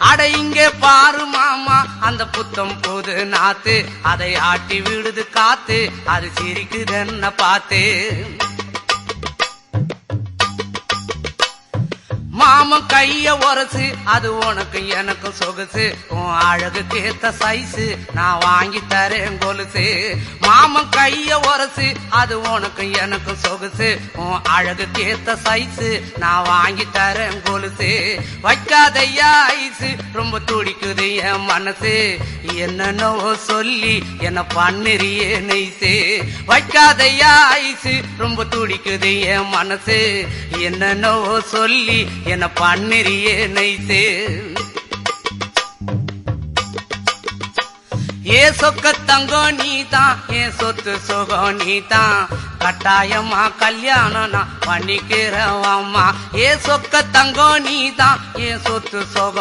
அட இங்கே பாரு மாமா அந்த புத்தம் புது நாத்து, அதை ஆட்டி விடுது காத்து, அது சிரிக்குதுன்ன பார்த்து. மாமன் கைய உரசு, அது உனக்கு எனக்கு சொகுசு, உன் அழகுக்கு ஏத்த சைஸு நான் வாங்கி தரேன் கொலுசு. மாமன் கைய உரசு, அது உனக்கு எனக்கு சொகுசு, உன் அழகுக்கு ஏத்த சைஸு நான் வாங்கி தரேன் கொலுசு. வைக்காதையா ஐசு, ரொம்ப துடிக்குது என் மனசு, என்னன்னோ சொல்லி என்ன பண்ணுறியே நெய்சு. வைக்காதையா ஐசு, ரொம்ப துடிக்குது என் மனசு, என்னன்னோ சொல்லி என்ன பண்ணுறியே நைசு. ஏ சொக்க தங்கம் நீதான், என் சொத்து சுகம் நீதான், கட்டாயமா கல்யாணம் நான் பண்ணிக்கிறேன் அம்மா. ஏ சொக்க தங்கம் நீதான், என் சொத்து சுகம்